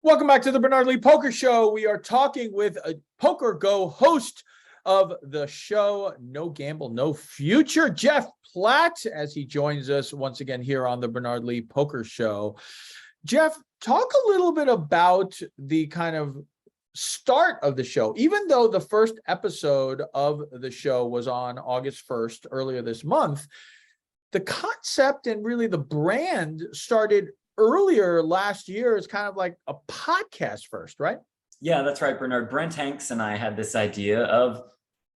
Welcome back to the Bernard Lee Poker Show. We are talking with a PokerGo host of the show, No Gamble, No Future, Jeff Platt, as he joins us once again here on the Bernard Lee Poker Show. Jeff, talk a little bit about the kind of start of the show. Even though the first episode of the show was on August 1st, earlier this month, the concept and really the brand started earlier last year as kind of like a podcast first, right? Yeah, that's right, Bernard. Brent Hanks and I had this idea of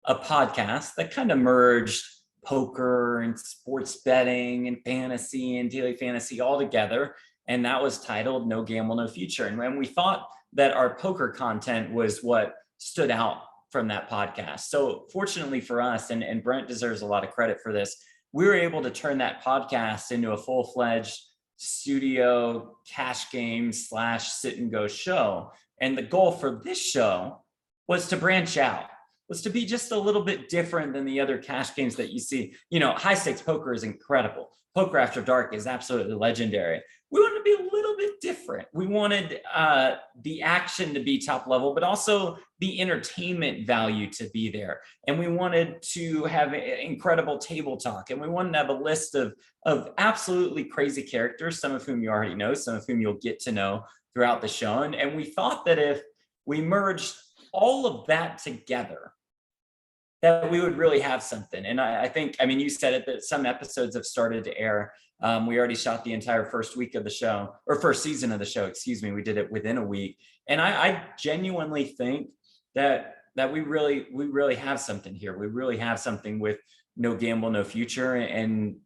a podcast that kind of merged poker and sports betting and fantasy and daily fantasy all together. And that was titled No Gamble, No Future. And when we thought that our poker content was what stood out from that podcast. So fortunately for us, and Brent deserves a lot of credit for this, we were able to turn that podcast into a full-fledged studio cash game / sit and go show. And the goal for this show was to branch out, was to be just a little bit different than the other cash games that you see. You know, high stakes poker is incredible. Poker After Dark is absolutely legendary. We wanted to be a little bit different. We wanted the action to be top level, but also the entertainment value to be there. And we wanted to have incredible table talk. And we wanted to have a list of absolutely crazy characters, some of whom you already know, some of whom you'll get to know throughout the show. And we thought that if we merged all of that together, that we would really have something. And I think, I mean, you said it, that some episodes have started to air. We already shot the entire first week of the show, or first season of the show, excuse me. We did it within a week. And I genuinely think that we really have something here. We really have something with No Gamble, No Future. And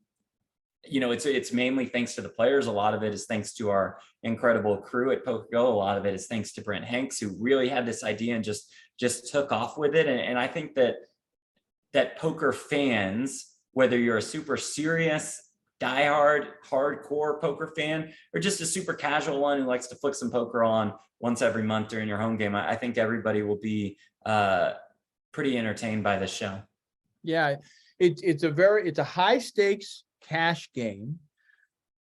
you know, it's mainly thanks to the players. A lot of it is thanks to our incredible crew at PokerGo. A lot of it is thanks to Brent Hanks, who really had this idea and just took off with it. And I think that poker fans, whether you're a super serious, diehard, hardcore poker fan, or just a super casual one who likes to flick some poker on once every month during your home game, I think everybody will be pretty entertained by this show. Yeah, it's a high stakes cash game,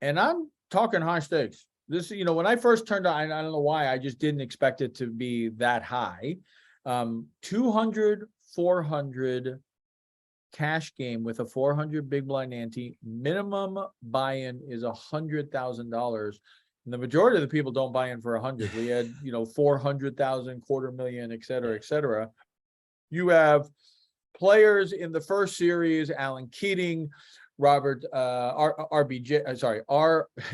and I'm talking high stakes. This, you know, when I first turned on, I don't know why, I just didn't expect it to be that high. 200, 400 cash game with a 400 big blind ante. Minimum buy-in is $100,000. And the majority of the people don't buy in for 100. We had, 400,000, $250,000, et cetera, et cetera. You have players in the first series: Alan Keating, Robert RBJ,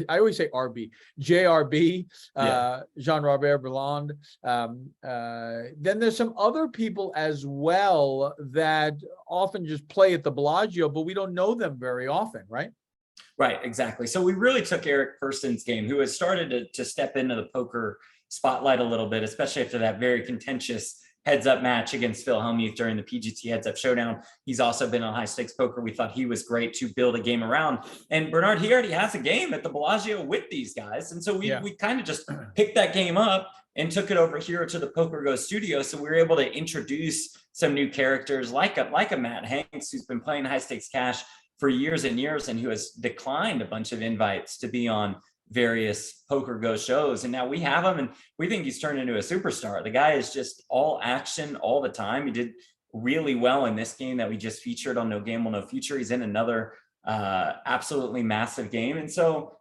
I always say RB, JRB, Jean-Robert Berland. Then there's some other people as well that often just play at the Bellagio, but we don't know them very often, right? Right, exactly. So we really took Eric Perston's game, who has started to step into the poker spotlight a little bit, especially after that very contentious heads-up match against Phil Hellmuth during the PGT Heads-Up Showdown. He's also been on high-stakes poker. We thought he was great to build a game around. And Bernard, he already has a game at the Bellagio with these guys. And so we kind of just picked that game up and took it over here to the PokerGo's studio. So we were able to introduce some new characters like a Matt Hanks, who's been playing high-stakes cash for years and years and who has declined a bunch of invites to be on various PokerGo shows. And now we have him, and we think he's turned into a superstar. The guy is just all action all the time. He did really well in this game that we just featured on No Gamble, No Future. He's in another absolutely massive game. And so,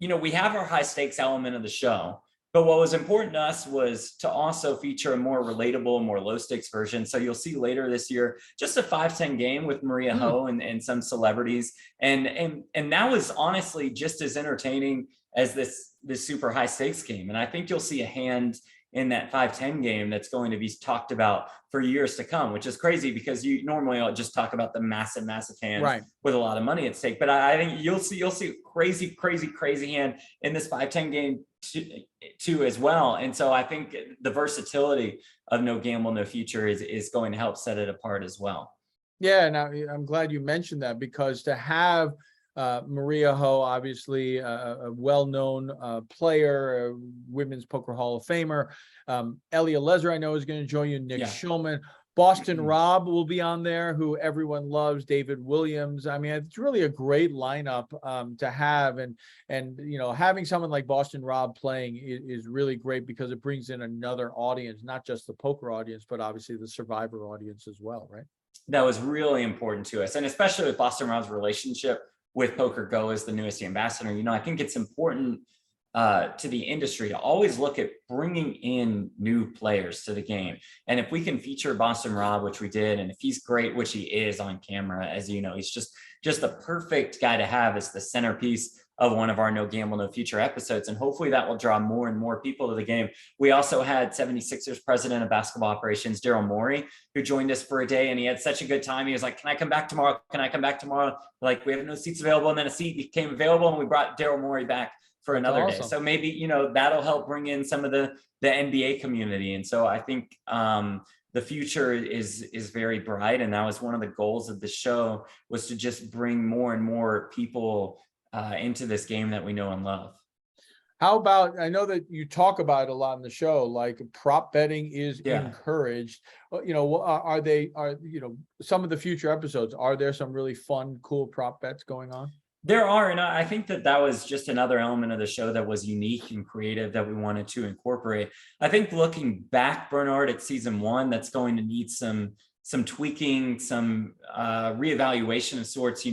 we have our high stakes element of the show, but what was important to us was to also feature a more relatable, more low stakes version. So you'll see later this year, just a 5-10 game with Maria Ho and some celebrities. And that was honestly just as entertaining as this super high stakes game. And I think you'll see a hand in that 5-10 game that's going to be talked about for years to come, which is crazy because you normally just talk about the massive hands with a lot of money at stake. But I think you'll see crazy hand in this 5-10 game too as well. And so I think the versatility of No Gamble, No Future is going to help set it apart as well. Yeah, now I'm glad you mentioned that, because to have Maria Ho, obviously a well-known player, a Women's Poker Hall of Famer. Elia Lezer, I know, is going to join you. Nick Schulman, Boston Rob will be on there, who everyone loves, David Williams. I mean, it's really a great lineup to have. And having someone like Boston Rob playing is really great because it brings in another audience, not just the poker audience, but obviously the Survivor audience as well, right? That was really important to us. And especially with Boston Rob's relationship with PokerGo as the newest ambassador, I think it's important to the industry to always look at bringing in new players to the game. And if we can feature Boston Rob, which we did, and if he's great, which he is on camera, as you know, he's just the perfect guy to have as the centerpiece of one of our No Gamble, No Future episodes. And hopefully that will draw more and more people to the game. We also had 76ers president of basketball operations, Daryl Morey, who joined us for a day, and he had such a good time. He was like, can I come back tomorrow? Can I come back tomorrow? Like, we have no seats available. And then a seat became available, and we brought Daryl Morey back for another day. So maybe, that'll help bring in some of the NBA community. And so I think the future is very bright. And that was one of the goals of the show, was to just bring more and more people into this game that we know and love. How about, I know that you talk about it a lot in the show, like prop betting is encouraged. Are some of the future episodes, are there some really fun, cool prop bets going on? There are, and I think that was just another element of the show that was unique and creative that we wanted to incorporate. I think looking back, Bernard, at season 1, that's going to need some tweaking, some reevaluation of sorts.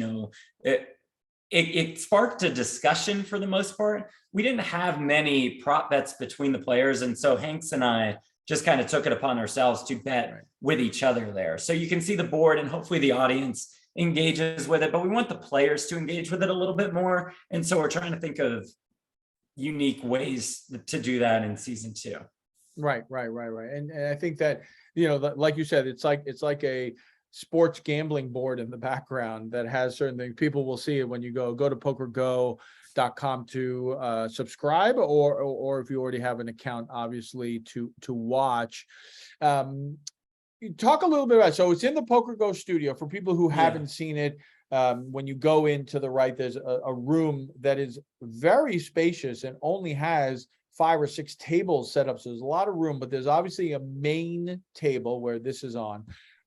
It sparked a discussion for the most part. We didn't have many prop bets between the players, and so Hanks and I just kind of took it upon ourselves to bet with each other there. So you can see the board, and hopefully the audience engages with it, but we want the players to engage with it a little bit more. And so we're trying to think of unique ways to do that in season 2. Right. And I think that, like you said, it's like a sports gambling board in the background that has certain things. People will see it when you go to PokerGo.com to subscribe, or if you already have an account, obviously to watch. Talk a little bit about, so it's in the PokerGo studio for people who haven't seen it. When you go into the right, there's a room that is very spacious and only has 5 or 6 tables set up. So there's a lot of room, but there's obviously a main table where this is on.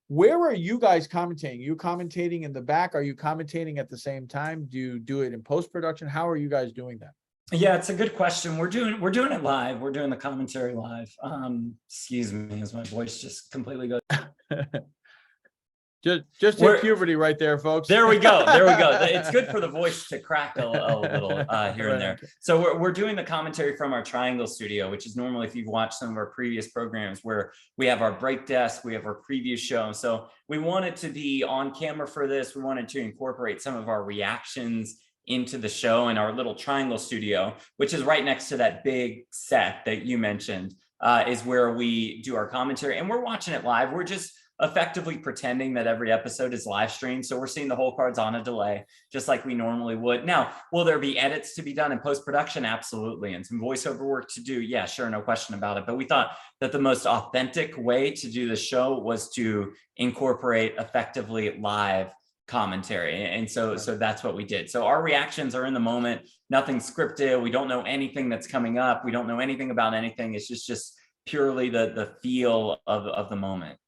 Where are you guys commentating? Are you commentating in the back? Are you commentating at the same time? Do you do it in post-production? How are you guys doing that? Yeah, it's a good question. We're doing it live. We're doing the commentary live. Excuse me, as my voice just completely goes. Just hit puberty right there, folks. There we go. It's good for the voice to crack a little here and there. So we're doing the commentary from our Triangle studio, which is normally, if you've watched some of our previous programs, where we have our break desk, we have our preview show. So we wanted to be on camera for this. We wanted to incorporate some of our reactions into the show in our little Triangle studio, which is right next to that big set that you mentioned, is where we do our commentary. And we're watching it live. We're just effectively pretending that every episode is live streamed. So we're seeing the whole cards on a delay, just like we normally would. Now, will there be edits to be done in post-production? Absolutely. And some voiceover work to do? Yeah, sure. No question about it. But we thought that the most authentic way to do the show was to incorporate effectively live commentary. And so that's what we did. So our reactions are in the moment, nothing scripted. We don't know anything that's coming up. We don't know anything about anything. It's just purely the feel of the moment.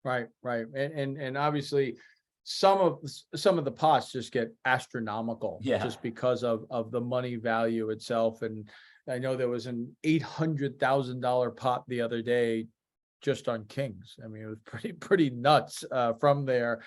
Right. And obviously some of the pots just get astronomical just because of the money value itself. And I know there was an $800,000 pot the other day just on kings. I mean, it was pretty nuts from there.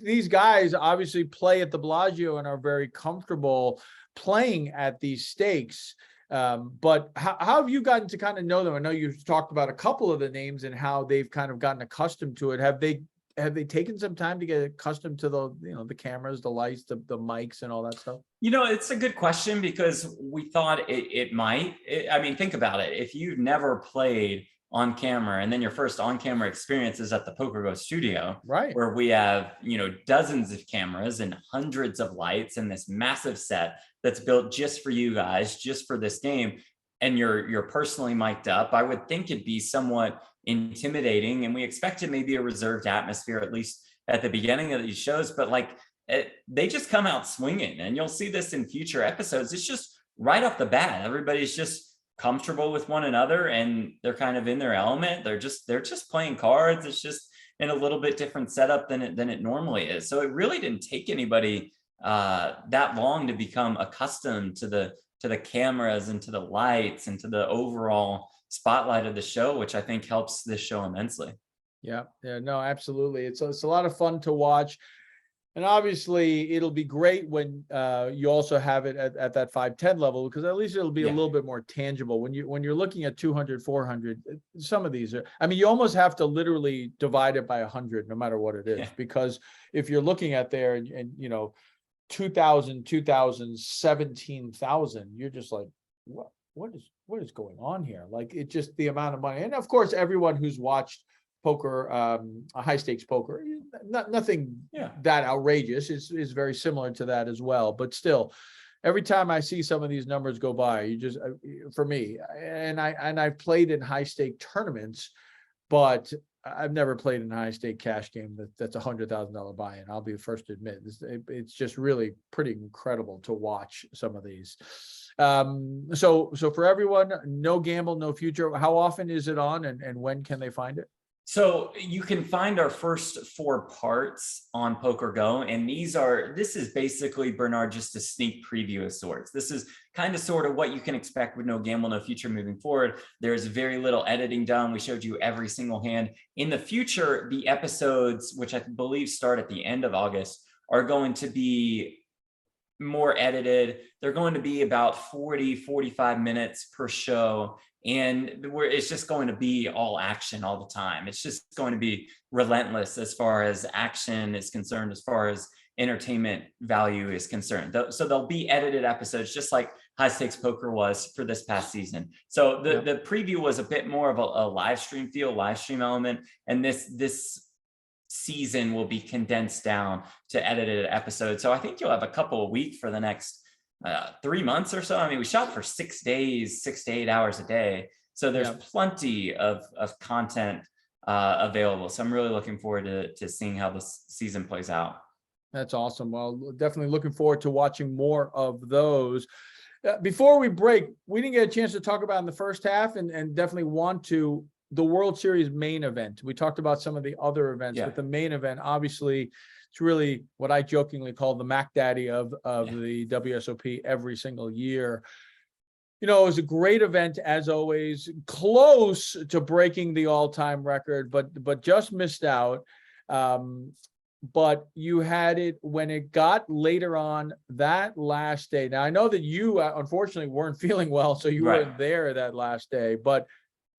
These guys obviously play at the Bellagio and are very comfortable playing at these stakes. But how have you gotten to kind of know them? I know you've talked about a couple of the names and how they've kind of gotten accustomed to it. Have they taken some time to get accustomed to the cameras, the lights, the mics and all that stuff? It's a good question, because we thought it might. I mean, think about it. If you've never played on camera, and then your first on camera experience is at the PokerGo studio, right, where we have dozens of cameras and hundreds of lights and this massive set that's built just for you guys, just for this game, and you're personally mic'd up, I would think it'd be somewhat intimidating. And we expected maybe a reserved atmosphere, at least at the beginning of these shows, but they just come out swinging. And you'll see this in future episodes. It's just right off the bat, everybody's just comfortable with one another and they're kind of in their element. They're just playing cards. It's just in a little bit different setup than it normally is. So it really didn't take anybody that long to become accustomed to the cameras and to the lights and to the overall spotlight of the show, which I think helps this show immensely. Yeah, no, absolutely. It's a lot of fun to watch. And obviously it'll be great when you also have it at that 510 level, because at least it'll be a little bit more tangible. When you're looking at 200, 400, some of these are, I mean, you almost have to literally divide it by 100, no matter what it is, because if you're looking at there and 2,000, 17,000, you're just like, what is going on here? Like, it just, the amount of money. And of course, everyone who's watched poker, high stakes poker, nothing that outrageous, is very similar to that as well. But still, every time I see some of these numbers go by, you just, for me, and I've played in high stake tournaments, but I've never played in a high stake cash game that's $100,000 buy-in. I'll be the first to admit it's just really pretty incredible to watch some of these. So for everyone, no gamble, no future. How often is it on, and when can they find it? So you can find our first 4 parts on PokerGo, and this is basically, Bernard, just a sneak preview of sorts. This is kind of sort of what you can expect with No Gamble, No Future moving forward. There's very little editing done. We showed you every single hand. In the future, the episodes, which I believe start at the end of August, are going to be more edited. They're going to be about 40, 45 minutes per show. And it's just going to be all action all the time. It's just going to be relentless as far as action is concerned, as far as entertainment value is concerned. So there'll be edited episodes, just like High Stakes Poker was for this past season. So the preview was a bit more of a live stream feel, live stream element. And this season will be condensed down to edited episodes. So I think you'll have a couple a week for the next 3 months or so. I mean, we shot for 6 days, 6 to 8 hours a day. So there's plenty of content available. So I'm really looking forward to seeing how this season plays out. That's awesome. Well, definitely looking forward to watching more of those. Before we break, we didn't get a chance to talk about in the first half, and definitely want to, the World Series main event. We talked about some of the other events, but the main event, obviously, it's really what I jokingly call the Mac Daddy of the WSOP every single year. It was a great event, as always, close to breaking the all-time record, but just missed out. But you had it when it got later on that last day. Now, I know that you unfortunately weren't feeling well, so you weren't there that last day, but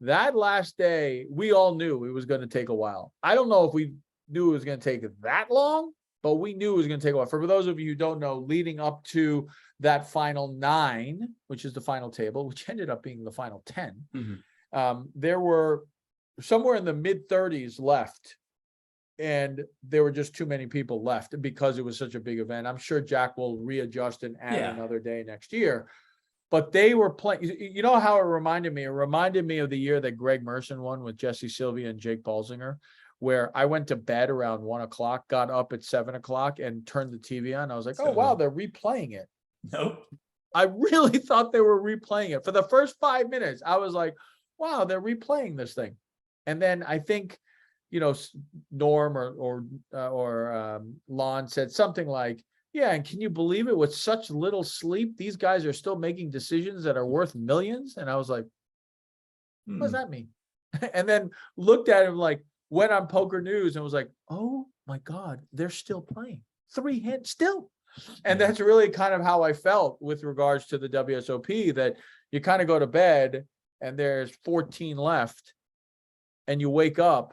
that last day, we all knew it was going to take a while. I don't know if we knew it was going to take that long, but we knew it was going to take a while. For those of you who don't know, leading up to that final 9, which is the final table, which ended up being the final 10, there were somewhere in the mid-30s left, and there were just too many people left because it was such a big event. I'm sure Jack will readjust and add another day next year. But they were playing, you know how it reminded me? It reminded me of the year that Greg Merson won with Jesse Sylvia and Jake Balzinger, where I went to bed around 1 o'clock, got up at 7 o'clock and turned the TV on. I was like, oh, wow, they're replaying it. Nope. I really thought they were replaying it. For the first 5 minutes, I was like, wow, they're replaying this thing. And then I think, Norm or Lon said something like, yeah, and can you believe it? With such little sleep, these guys are still making decisions that are worth millions. And I was like, what does that mean? And then looked at him, like, went on Poker News and was like, oh my God, they're still playing 3 hands still. And that's really kind of how I felt with regards to the WSOP, that you kind of go to bed and there's 14 left and you wake up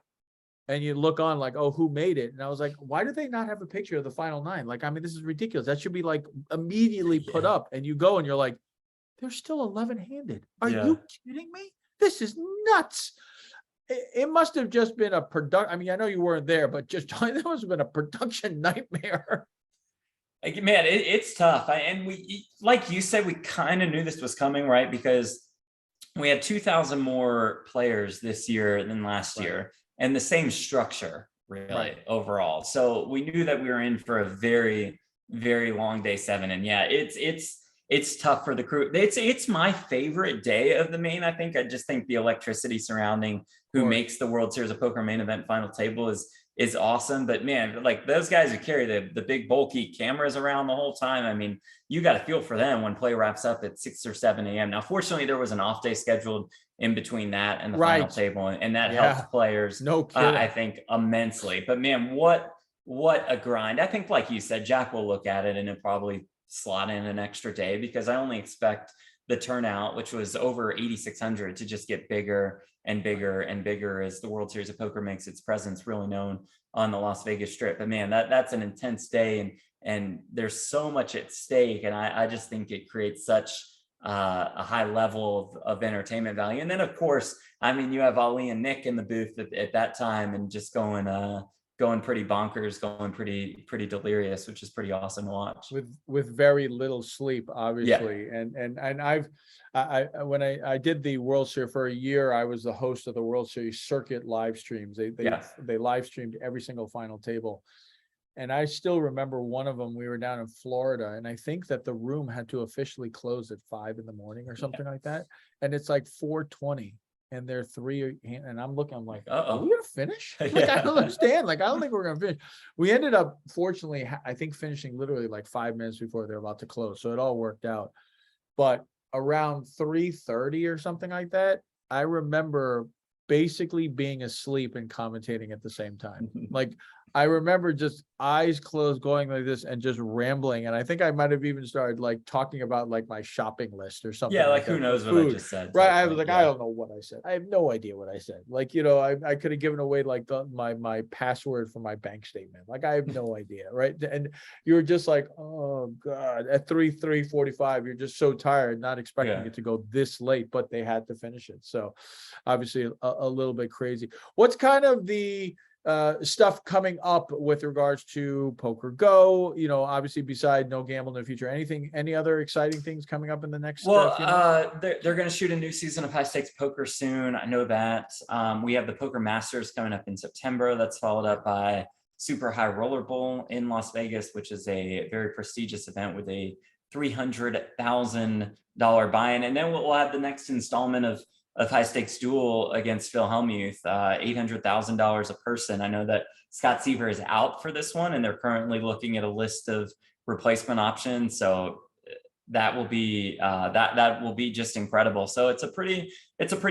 and you look on like, oh, who made it? And I was like, why do they not have a picture of the final 9? Like, I mean, this is ridiculous. That should be like immediately put up. And you go and you're like, they're still 11-handed. Are you kidding me? This is nuts. It must have just been a production. I mean, I know you weren't there, but just it must have been a production nightmare. Like, man, it's tough. And we, like you said, we kind of knew this was coming, right? Because we had 2,000 more players this year than last year. And the same structure, really, overall. So we knew that we were in for a very, very long day 7. And yeah, it's it's tough for the crew. It's my favorite day of the main. I just think the electricity surrounding who makes the World Series of Poker main event final table is awesome. But man, like those guys who carry the big bulky cameras around the whole time, I mean, you got to feel for them when play wraps up at 6 or 7 a.m. Now, fortunately, there was an off day scheduled in between that and the final table, and that helped players, no kidding. I think, immensely. But man, what a grind. I think, like you said, Jack will look at it and it'll probably slot in an extra day, because I only expect the turnout, which was over 8,600, to just get bigger and bigger and bigger as the World Series of Poker makes its presence really known on the Las Vegas Strip. But man, that's an intense day, and there's so much at stake, and I just think it creates such a high level of entertainment value. And then, of course, I mean, you have Ali and Nick in the booth at that time, and just going pretty bonkers, going pretty delirious, which is pretty awesome to watch. With very little sleep, obviously. And when I did the World Series for a year, I was the host of the World Series circuit live streams. They live streamed every single final table. And I still remember one of them, we were down in Florida, and I think that the room had to officially close at 5 a.m. or something like that. And it's like 4:20. And they're 3, and I'm like, are we gonna finish? Like, I don't understand. Like, I don't think we're gonna finish. We ended up, fortunately, I think finishing literally like 5 minutes before they're about to close. So it all worked out. But around 3:30 or something like that, I remember basically being asleep and commentating at the same time. Like, I remember just eyes closed, going like this and just rambling. And I think I might have even started like talking about like my shopping list or something. Yeah, like who knows what I just said. Right. I was like, I don't know what I said. I have no idea what I said. Like, I could have given away like my password for my bank statement. Like, I have no idea. Right. And you're just like, oh God, at 3:45, you're just so tired, not expecting it to go this late, but they had to finish it. So obviously a little bit crazy. What's kind of the stuff coming up with regards to PokerGo, obviously beside No Gamble, No Future, any other exciting things coming up in the next few months? They're going to shoot a new season of high stakes poker soon. I know that. We have the Poker Masters coming up in September. That's followed up by Super High Roller Bowl in Las Vegas, which is a very prestigious event with a $300,000 buy-in. And then we'll have the next installment of high stakes duel against Phil Hellmuth, $800,000 a person. I know that Scott Seaver is out for this one, and they're currently looking at a list of replacement options. So that will be that will be just incredible. So it's a pretty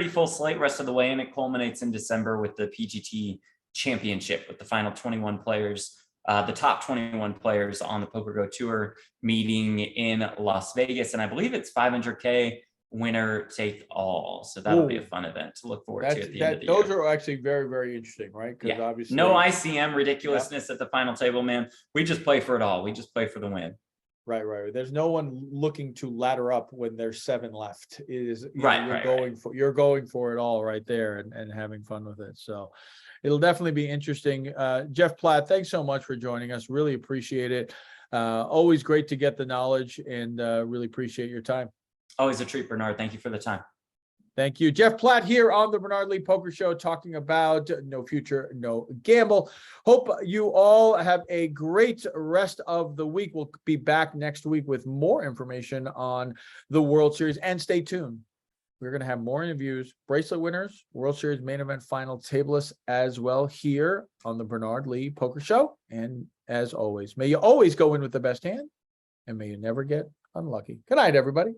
full slate rest of the way, and it culminates in December with the PGT Championship, with the final 21 players, the top 21 players on the PokerGo Tour meeting in Las Vegas, and I believe it's $500K. Winner take all. So that'll be a fun event to look forward to at the end of the year. Those are actually very, very interesting, right? Because obviously no ICM ridiculousness at the final table, man. We just play for it all. We just play for the win. Right. There's no one looking to ladder up when there's 7 left. You're going for it all right there and having fun with it. So it'll definitely be interesting. Jeff Platt, thanks so much for joining us. Really appreciate it. Always great to get the knowledge, and really appreciate your time. Always a treat, Bernard. Thank you for the time. Thank you. Jeff Platt here on the Bernard Lee Poker Show, talking about No Future, No Gamble. Hope you all have a great rest of the week. We'll be back next week with more information on the World Series, and stay tuned. We're going to have more interviews, bracelet winners, World Series main event final tablists as well, here on the Bernard Lee Poker Show. And as always, may you always go in with the best hand, and may you never get unlucky. Good night, everybody.